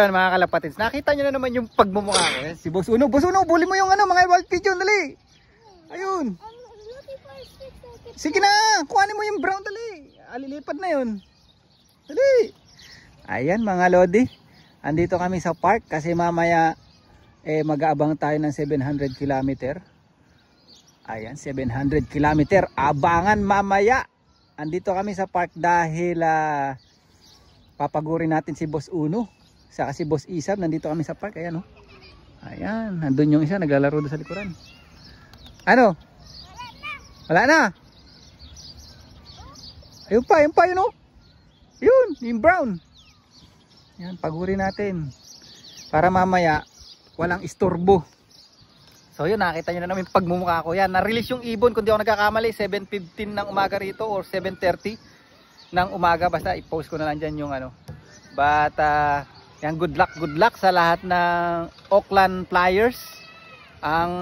Ayan mga kalapatids, nakita nyo na naman yung pagmumukha ko. Si Boss Uno. Boss Uno, buli mo yung ano, mga wild pigeon, dali. Ayun. Sige na, kuhanin mo yung brown, dali. Alilipad na yun. Dali. Ayan mga lodi. Andito kami sa park kasi mamaya mag-aabang tayo ng 700 km. Ayan, 700 km. Abangan mamaya. Andito kami sa park dahil papagurin natin si Boss Uno. Saka si Boss Isab, nandito kami sa park. Ayan, oh. Ayan, nandun yung isa, naglalaro doon sa likuran. Ano? Wala na. Ayun pa, yun, oh. Yun, yung brown. Ayan, pagurin natin. Para mamaya, walang istorbo. So yun, nakita nyo na namin pagmumukha ko. Yan, na-release yung ibon, kung di ako nagkakamali, 7:15 ng umaga rito or 7:30 ng umaga. Basta i-post ko na lang dyan yung ano. But, yan, good luck sa lahat ng Auckland Flyers. Ang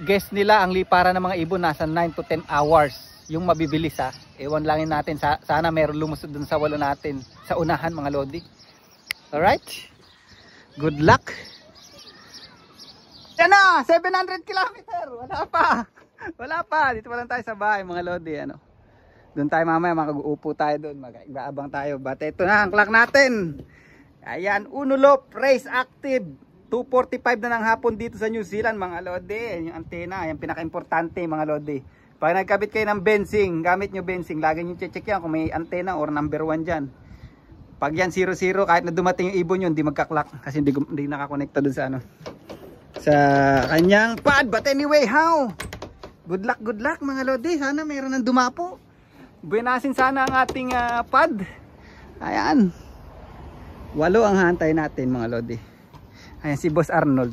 guess nila, ang liparan ng mga ibon nasa 9 to 10 hours. Yung mabibilis ha. Ewan langin natin. Sana meron lumusod dun sa walo natin. Sa unahan mga lodi. Alright. Good luck. Yan na, 700 km. Wala pa. Dito pa lang tayo sa bahay mga lodi. Ano. Doon tayo mamaya, mag-uupo tayo doon. Mag-ibaabang tayo. But ito na, ang clock natin. Ayan, Unulop Race Active 2:45 na ng hapon dito sa New Zealand mga lodi. Yung antena, yung pinaka-importante mga lodi. Pag nagkabit kayo ng bensing, gamit nyo bensing, lagi nyo check yan kung may antena or number 1 dyan. Pag yan 0-0, kahit na dumating yung ibon yun, hindi magka-clock kasi hindi nakakonekta dun sa ano, sa kanyang pad. But anyway, how? Good luck mga lodi. Sana mayroon ng dumapo. Buenasin sana ang ating pad. Ayan. 8 ang hantay natin mga lodi. Ayan si Boss Arnold.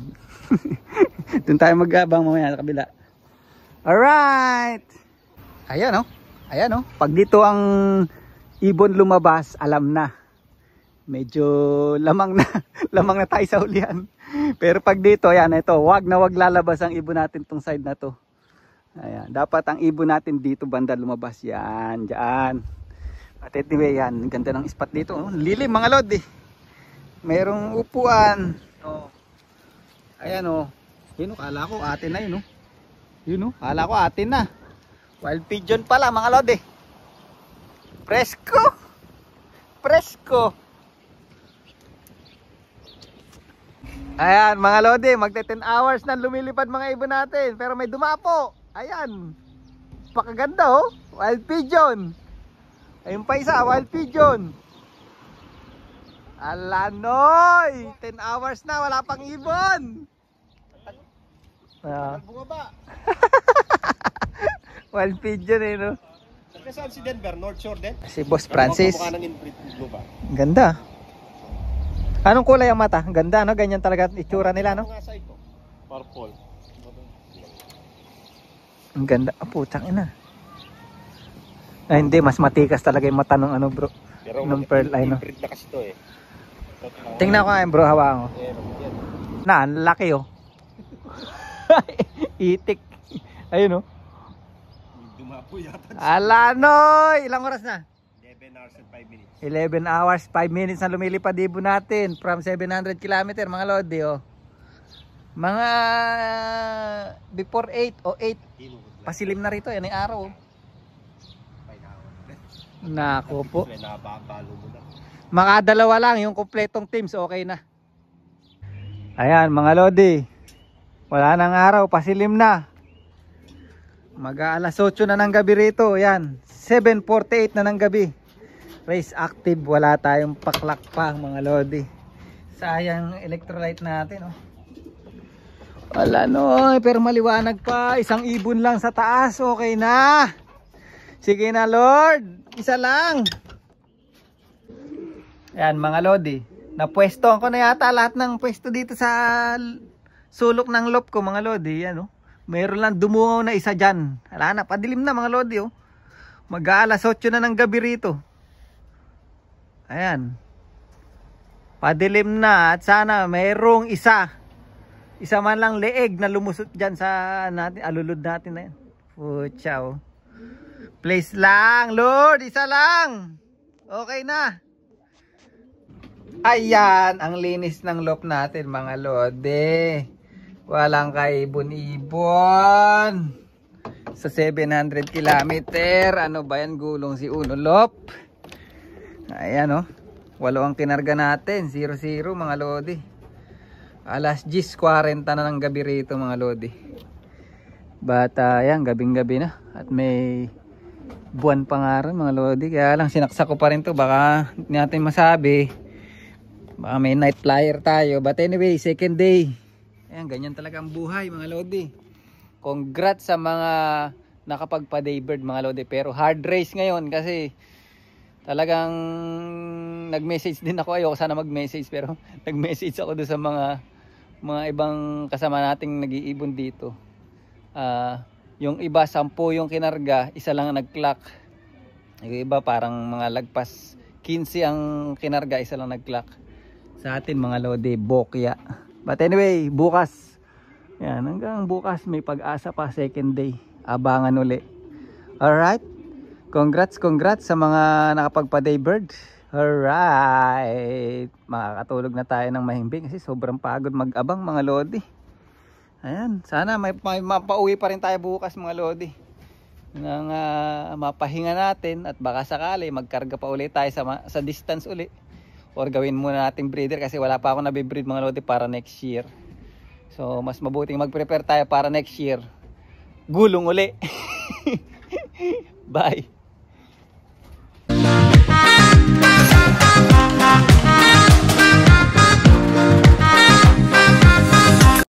Doon tayo mag-abang mamaya sa kabila. Alright. Ayan, oh. Ayan, oh. Pag dito ang ibon lumabas, alam na. Medyo lamang na tayo sa hulihan. Pero pag dito, ayan, ito, wag lalabas ang ibon natin tong side na to. Ayan, dapat ang ibon natin dito banda lumabas. Yan, dyan. At anyway, yan, ganda ng spot dito. Oh. Lilim mga lodi. Merong upuan. Oh. Ayan, oh. Yun, oh, kala ko atin na yun, oh. Yun, oh, kala ko atin na. Wild pigeon pala mga lodi. Presko. Ayan mga lodi, magte 10 hours na lumilipad mga ibon natin. Pero may dumapo. Ayan. Pakaganda, oh. Wild pigeon. Ayun pa isa, wild pigeon. Alanoy, 10 hours na, wala pang ibon. Bumaba. Wild pigeon eh, no? Saan si Denver? North Shore din? Si Boss Francis. Ganda. Anong kulay ang mata? Ganda, no? Ganyan talaga itsura nila, no? Purple. Ang ganda. Ah, putang ina. Ay, hindi. Mas matikas talaga yung mata ng ano, bro. Pero ng pearl eye, no? na kasi to, eh. Tingnan ko nga, bro. Hawakan ko. Na, ang laki, oh. Itik. Ayun, oh. Dumapo yata. Alanoy! Ilang oras na? 11 hours and 5 minutes. 11 hours, 5 minutes na lumilipad ibon natin from 700 km mga lodi, oh. Mga before 8 o 8 pasilim na rito, yan yung araw, oh. Nako po, makadalawa lang yung kompletong teams, okay na. Ayan mga lodi, wala nang araw, pasilim na. Mag-aalas 8 na ng gabi rito. Ayan, 7:48 na ng gabi. Race active, wala tayong paklak pa mga lodi. Sayang electrolyte natin, oh. Wala no, pero maliwanag pa. Isang ibon lang sa taas, okay na. Sige na Lord, isa lang. Ayan mga lodi, napwesto ko na yata lahat ng pwesto dito sa sulok ng loop ko mga lodi. Yan, oh. Mayroon lang dumungaw na isa dyan. Wala na, padilim na mga lodi, oh. Mag-aalas 8 na ng gabi rito. Ayan. Padilim na at sana mayroong isa man lang leeg na lumusot dyan sa natin, alulod natin na yan. Pucha, oh. Please lang Lord, isa lang. Okay na. Ayan, ang linis ng loop natin mga lode. Walang kaibon-ibon. Sa 700 kilometer. Ano ba yan? Gulong si Uno Loop. Ayan, oh. 8 ang kinarga natin. 0-0 mga lode. Alas 10:40 na ng gabi rito mga lode. But ayan, gabing-gabi na. At may buwan pa nga rin mga lodi. Kaya lang sinaksak ko pa rin to. Baka hindi natin masabi. Baka may night flyer tayo. But anyway, second day. Ayan, ganyan talaga ang buhay mga lodi. Congrats sa mga nakapagpa-daybird mga lodi. Pero hard race ngayon kasi talagang nag-message din ako. Ayoko sana mag-message pero nag-message ako doon sa mga ibang kasama nating nag-iibon dito. Yung iba 10 yung kinarga, isa lang ang nag-clock. Yung iba parang mga lagpas 15 ang kinarga, isa lang nag-clock. Sa atin mga lodi, bokya. But anyway, bukas. Yan, hanggang bukas may pag-asa pa, second day. Abangan uli. Alright. Congrats sa mga nakapagpa-daybird. Alright. Makakatulog na tayo ng mahimbing kasi sobrang pagod mag-abang mga lodi. Ayan, sana may mapauwi pa rin tayo bukas mga lodi. Nang mapahinga natin at baka sakali magkarga pa ulit tayo sa distance uli. Or gawin muna natin breeder kasi wala pa ako nabibreed mga lodi para next year. So mas mabuting mag-prepare tayo para next year. Gulong uli. Bye.